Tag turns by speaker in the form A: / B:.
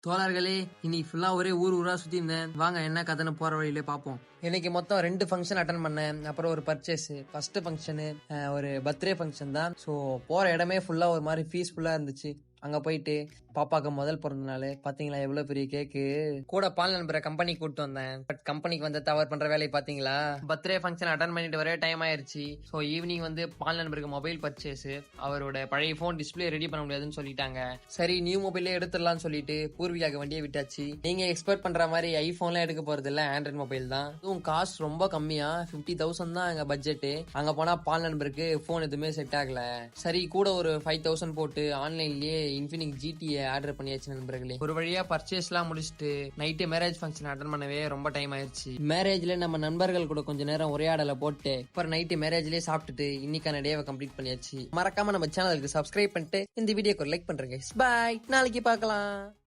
A: தோழர்களே, இன்னைக்கு ஃபுல்லா ஒரே ஊர் ஊரா சுத்தி இருந்தேன். வாங்க என்ன கதைன்னு போற வழியிலே பார்ப்போம். இன்னைக்கு மொத்தம் 2 ஃபங்க்ஷன் அட்டன் பண்ணேன். அப்புறம் ஒரு பர்ச்சேஸ். ஃபர்ஸ்ட் ஃபங்க்ஷனு ஒரு பர்த்டே ஃபங்க்ஷன் தான். ஸோ போற இடமே ஃபுல்லா ஒரு மாதிரி பீஸ்ஃபுல்லா இருந்துச்சு. அங்க போயிட்டு பாப்பாக்கு முதல் பிறந்த நாள் பாத்தீங்களா, எவ்வளவு பெரிய கேக்கு. கூட பால் நண்பரை கம்பெனி கூட்டு வந்தேன். பட் கம்பெனிக்கு வந்து தவறு பண்ற வேலையை பாத்தீங்களா. பர்த்டே ஃபங்க்ஷன் அட்டன் பண்ணிட்டு வரே டைம் ஆயிருச்சு. ஸோ ஈவினிங் வந்து பால் நண்பருக்கு மொபைல் பர்ச்சேஸ். அவரோட பழைய போன் டிஸ்பிளே ரெடி பண்ண முடியாதுன்னு சொல்லிட்டாங்க. சரி நியூ மொபைலே எடுத்துடலாம்னு சொல்லிட்டு பூர்விகாக்கு வண்டியை விட்டாச்சு. நீங்க எக்ஸ்பெக்ட் பண்ற மாதிரி ஐபோன்லாம் எடுக்க போறது இல்ல, ஆண்ட்ராய்ட் மொபைல் தான். இதுவும் காஸ்ட் ரொம்ப கம்மியா 50,000 தான் எங்க பட்ஜெட். அங்க போனா பால் நண்பருக்கு போன் எதுவுமே செட் ஆகல. சரி கூட ஒரு 5,000 போட்டு ஆன்லைன்லயே இன்ஃபினிக்ஸ் GT ஆர்டர் பண்ணியாச்சு நண்பர்களே. ஒரு வழியா பர்ச்சேஸ் எல்லாம் முடிச்சுட்டு நைட்டு மேரேஜ் ஃபங்க்ஷன் அட்டன் பண்ணவே ரொம்ப டைம் ஆயிடுச்சு. மேரேஜ்ல நம்ம நண்பர்கள் கூட கொஞ்ச நேரம் உரையாடல போட்டு அப்புறம் நைட்டு மேரேஜ்லயே சாப்பிட்டுட்டு இன்னைக்கான டேவை கம்ப்ளீட் பண்ணியாச்சு. மறக்காம நம்ம சேனலுக்கு சப்ஸ்கிரைப் பண்ணிட்டு இந்த வீடியோக்கு லைக் பண்றேங்க. பாய், நாளைக்கு பார்க்கலாம்.